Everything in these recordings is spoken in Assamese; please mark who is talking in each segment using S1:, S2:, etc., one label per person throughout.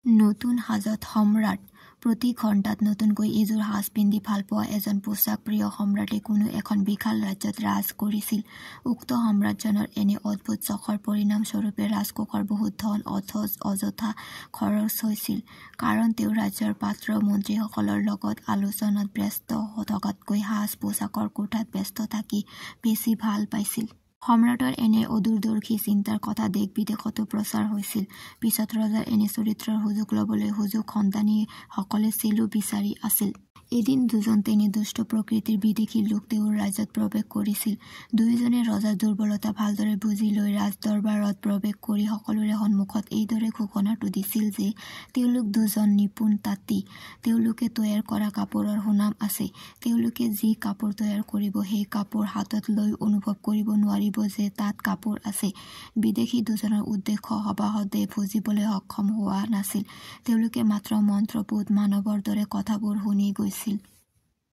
S1: নতুন সাজত সম্ৰাট প্ৰতি ঘণ্টাত নতুনকৈ এযোৰ সাজ পিন্ধি ভাল পোৱা এজন পোছাক প্ৰিয় সম্ৰাটে কোনো এখন বিশাল ৰাজ্যত ৰাজ কৰিছিল। উক্ত সম্ৰাটজনৰ এনে অদ্ভুত চখৰ পৰিণামস্বৰূপে ৰাজকোষৰ বহুত ধন অযথা খৰচ হৈছিল। কাৰণ তেওঁ ৰাজ্যৰ পাত্ৰ মন্ত্ৰীসকলৰ লগত আলোচনাত ব্যস্ত থকাতকৈ সাজ পোছাকৰ কোঠাত ব্যস্ত থাকি বেছি ভাল পাইছিল। সম্ৰাটৰ এনে অদূৰদৰ্শী চিন্তাৰ কথা দেশ বিদেশতো প্ৰচাৰ হৈছিল। পিছত ৰজাৰ এনে চৰিত্ৰৰ সুযোগ ল'বলৈ সন্ধানীসকলে চেলো বিচাৰি আছিল। এদিন দুজন তেনে দুষ্ট প্ৰকৃতিৰ বিদেশী লোক তেওঁৰ ৰাজ্যত প্ৰৱেশ কৰিছিল। দুয়োজনে ৰজাৰ দুৰ্বলতা ভালদৰে বুজি লৈ ৰাজদৰবাৰত প্ৰৱেশ কৰি সকলোৰে সন্মুখত এইদৰে ঘোষণাটো দিছিল যে তেওঁলোক দুজন নিপুণ তাঁতী। তেওঁলোকে তৈয়াৰ কৰা কাপোৰৰ সুনাম আছে। তেওঁলোকে যি কাপোৰ তৈয়াৰ কৰিব সেই কাপোৰ হাতত লৈ অনুভৱ কৰিব নোৱাৰিব যে তাত কাপোৰ আছে। বিদেশী দুজনৰ উদ্দেশ্য সবাহতে বুজিবলৈ সক্ষম হোৱা নাছিল। তেওঁলোকে মাত্ৰ মন্ত্ৰপুত মানৱৰ দৰে কথাবোৰ শুনি গৈছিল।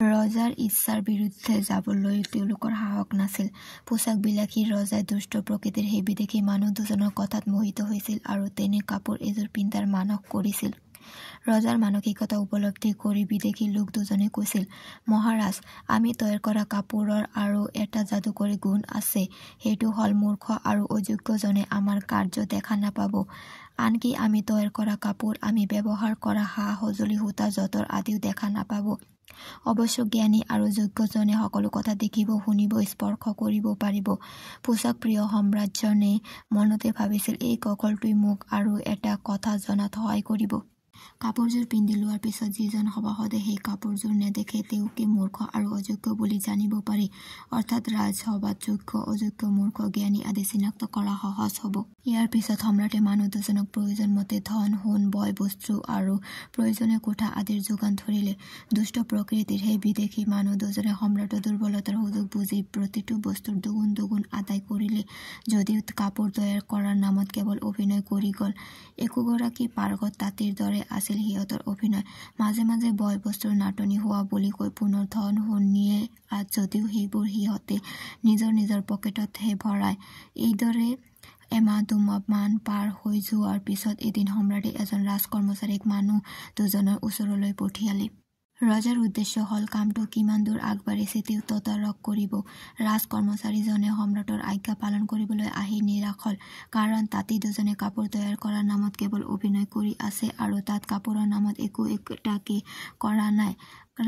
S1: ৰজাৰ ইচ্ছাৰ বিৰুদ্ধে যাবলৈ তেওঁলোকৰ সাহস নাছিল। পোছাক বিলাসী ৰজাই দুষ্ট প্ৰকৃতিৰ সেই বিদেশী মানুহ দুজনৰ কথাত মোহিত হৈছিল আৰু তেনে কাপোৰ এযোৰ পিন্ধাৰ মানস কৰিছিল। ৰজাৰ মানসিকতা উপলব্ধি কৰি বিদেশী লোক দুজনে কৈছিল, মহাৰাজ, আমি তৈয়াৰ কৰা কাপোৰৰ আৰু এটা যাদুকৰী গুণ আছে। সেইটো হ'ল মূৰ্খ আৰু অযোগ্যজনে আমাৰ কাৰ্য দেখা নাপাব। আনকি আমি তৈয়াৰ কৰা কাপোৰ, আমি ব্যৱহাৰ কৰা সা-সঁজুলি, সূতা, যঁতৰ আদিও দেখা নাপাব। অৱশ্য জ্ঞানী আৰু যোগ্যজনে সকলো কথা দেখিব, শুনিব, স্পৰ্শ কৰিব পাৰিব। পোছাক প্ৰিয় সম্ৰাটজনে মনতে ভাবিছিল, এই কৌশলটোৱে মোক আৰু এটা কথা জনাত সহায় কৰিব। কাপোৰযোৰ পিন্ধি লোৱাৰ পিছত যিজন সভাসদে সেই কাপোৰযোৰ নেদেখে তেওঁকে মূৰ্খ আৰু অযোগ্য বুলি জানিব পাৰি। অৰ্থাৎ ৰাজসভাত যোগ্য, অযোগ্য, মূৰ্খ, জ্ঞানী আদি চিনাক্ত কৰা সহজ হ'ব। ইয়াৰ পিছত সম্ৰাটে মানুহ দুজনক প্ৰয়োজন মতে ধন, সোণ, বয় বস্তু আৰু প্ৰয়োজনীয় কোঠা আদিৰ যোগান ধৰিলে। দুষ্ট প্ৰকৃতিৰ সেই বিদেশী মানুহ দুজনে সম্ৰাটৰ দুৰ্বলতাৰ সুযোগ বুজি প্ৰতিটো বস্তুৰ দুগুণ আদায় কৰিলে। যদিও কাপোৰ তৈয়াৰ কৰাৰ নামত কেৱল অভিনয় কৰি গ'ল। একোগৰাকী পাৰ্গত তাঁতীৰ দৰে আছিল সিহঁতৰ অভিনয়। মাজে মাজে বয় বস্তুৰ নাটনি হোৱা বুলি কৈ পুনৰ ধন সোণ নিয়ে যদিও সেইবোৰ সিহঁতে নিজৰ পকেটতহে ভৰায়। এইদৰে এমাহ দুমাহমান পাৰ হৈ যোৱাৰ পিছত এদিন সম্ৰাটে এজন ৰাজকৰ্মচাৰীক মানুহ দুজনৰ ওচৰলৈ পঠিয়ালে। ৰজাৰ উদ্দেশ্য হ'ল কামটো কিমান দূৰ আগবাঢ়িছে তেওঁ তদাৰক কৰিব। ৰাজকৰ্মচাৰীজনে সম্ৰাটৰ আজ্ঞা পালন কৰিবলৈ আহি নিৰাশ হ'ল। কাৰণ তাঁতী দুজনে কাপোৰ তৈয়াৰ কৰাৰ নামত কেৱল অভিনয় কৰি আছে আৰু তাত কাপোৰৰ নামত একো এটাকে কৰা নাই।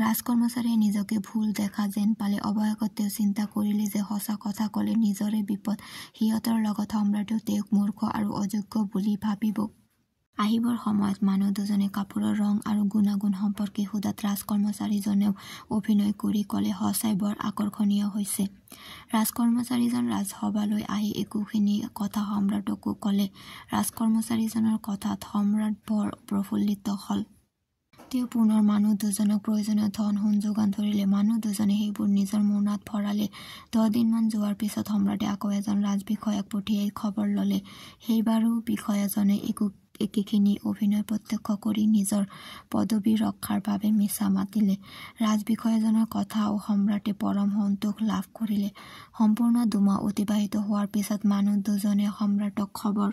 S1: ৰাজকৰ্মচাৰীয়ে নিজকে ভুল দেখা যেন পালে। অৱশেষত তেওঁ চিন্তা কৰিলে যে সঁচা কথা ক'লে নিজৰে বিপদ। সিহঁতৰ লগত সম্ৰাটেও তেওঁক মূৰ্খ আৰু অযোগ্য বুলি ভাবিব। আহিবৰ সময়ত মানুহ দুজনে কাপোৰৰ ৰং আৰু গুণাগুণ সম্পৰ্কে সোধাত ৰাজকৰ্মচাৰীজনেও অভিনয় কৰি ক'লে, সঁচাই বৰ আকৰ্ষণীয় হৈছে। ৰাজকৰ্মচাৰীজন ৰাজসভালৈ আহি একেখিনি কথা সম্ৰাটকো ক'লে। ৰাজকৰ্মচাৰীজনৰ কথাত সম্ৰাট বৰ প্ৰফুল্লিত হ'ল। তেওঁ পুনৰ মানুহ দুজনক প্ৰয়োজনীয় ধন সোণ যোগান ধৰিলে। মানুহ দুজনে সেইবোৰ নিজৰ মোনাত ভৰালে। 10 দিনমান যোৱাৰ পিছত সম্ৰাটে আকৌ এজন ৰাজবিষয়াক পঠিয়াই খবৰ ল'লে। সেইবাৰো বিষয়াজনে একেখিনি অভিনয় প্ৰত্যক্ষ কৰি নিজৰ পদবী ৰক্ষাৰ বাবে মিছা মাতিলে। ৰাজবিষয়াজনৰ কথাও সম্ৰাটে পৰম সন্তোষ লাভ কৰিলে। সম্পূৰ্ণ 2 মাহ অতিবাহিত হোৱাৰ পিছত মানুহ দুজনে সম্ৰাটক খবৰ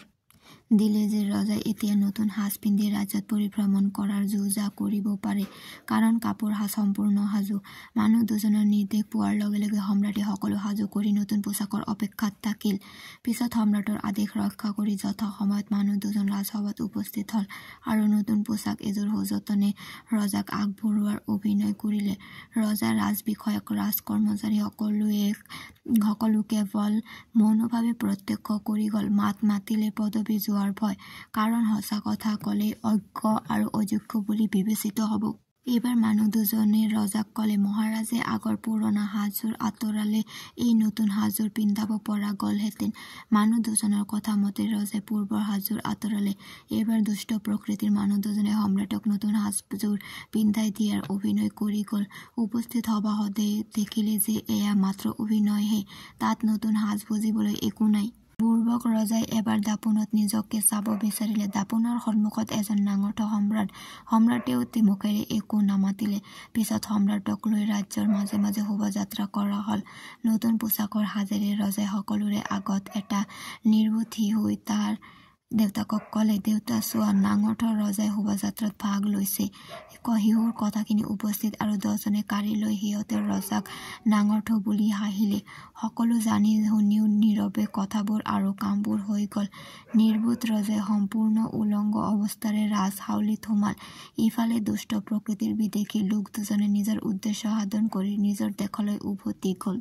S1: দিলে যে ৰজাই এতিয়া নতুন সাজ পিন্ধি ৰাজ্যত পৰিভ্ৰমণ কৰাৰ যো-জা কৰিব পাৰে। কাৰণ কাপোৰ সাজ সম্পূৰ্ণ সাজু। মানুহ দুজনৰ নিৰ্দেশ পোৱাৰ লগে লগে সম্ৰাটে সকলো সাজু কৰি নতুন পোছাকৰ অপেক্ষাত থাকিল। পিছত সম্ৰাটৰ আদেশ ৰক্ষা কৰি যথা সময়ত মানুহ দুজন ৰাজসভাত উপস্থিত হ'ল আৰু নতুন পোছাক এযোৰ সযতনে ৰজাক আগবঢ়োৱাৰ অভিনয় কৰিলে। ৰজা, ৰাজবিষয়াক, ৰাজকৰ্মচাৰী সকলো কেৱল মৌনভাৱে প্ৰত্যক্ষ কৰি গ'ল। মাত মাতিলে পদবী যোৱাৰ ভয়। কাৰণ সঁচা কথা ক'লেই অজ্ঞ আৰু অযোগ্য বুলি বিবেচিত হ'ব। এইবাৰ মানুহ দুজনে ৰজাক ক'লে, মহাৰাজে আগৰ পুৰণা সাজযোৰ আঁতৰালে এই নতুন সাজযোৰ পিন্ধাব পৰা গ'লহেঁতেন। মানুহ দুজনৰ কথা মতে ৰজাই পূৰ্বৰ সাজযোৰ আঁতৰালে। এইবাৰ দুষ্ট প্ৰকৃতিৰ মানুহ দুজনে সম্ৰাটক নতুন সাজযোৰ পিন্ধাই দিয়াৰ অভিনয় কৰি গ'ল। উপস্থিত সভাসদে দেখিলে যে এয়া মাত্ৰ অভিনয়হে, তাত নতুন সাজ বুজিবলৈ একো নাই। বুৰ্বক ৰজাই এবাৰ দাপোণত নিজকে চাব বিচাৰিলে। দাপোণৰ সন্মুখত এজন নাঙঠ সম্ৰাট। সম্ৰাটেও মুখেৰে একো নামাতিলে। পিছত সম্ৰাটক লৈ ৰাজ্যৰ মাজে মাজে শোভাযাত্ৰা কৰা হ'ল। নতুন পোছাকৰ সাজেৰে ৰজাই সকলোৰে আগত এটা নিৰ্বোধী হৈ তাৰ দেউতাকক ক'লে, দেউতা চোৱা, নাঙঠৰ ৰজাই শোভাযাত্ৰাত ভাগ লৈছে। শিশুৰ কথাখিনি উপস্থিত আৰু 10জনে কাঢ়ি লৈ সিহঁতে ৰজাক নাঙঠ বুলি হাঁহিলে। সকলো জানি শুনিও নীৰৱে কথাবোৰ আৰু কামবোৰ হৈ গ'ল। নিৰ্বোধ ৰজাই সম্পূৰ্ণ উলংগ অৱস্থাৰে ৰাজহাউলিত সোমাল। ইফালে দুষ্ট প্ৰকৃতিৰ বিদেশী লোক দুজনে নিজৰ উদ্দেশ্য সাধন কৰি নিজৰ দেশলৈ উভতি গ'ল।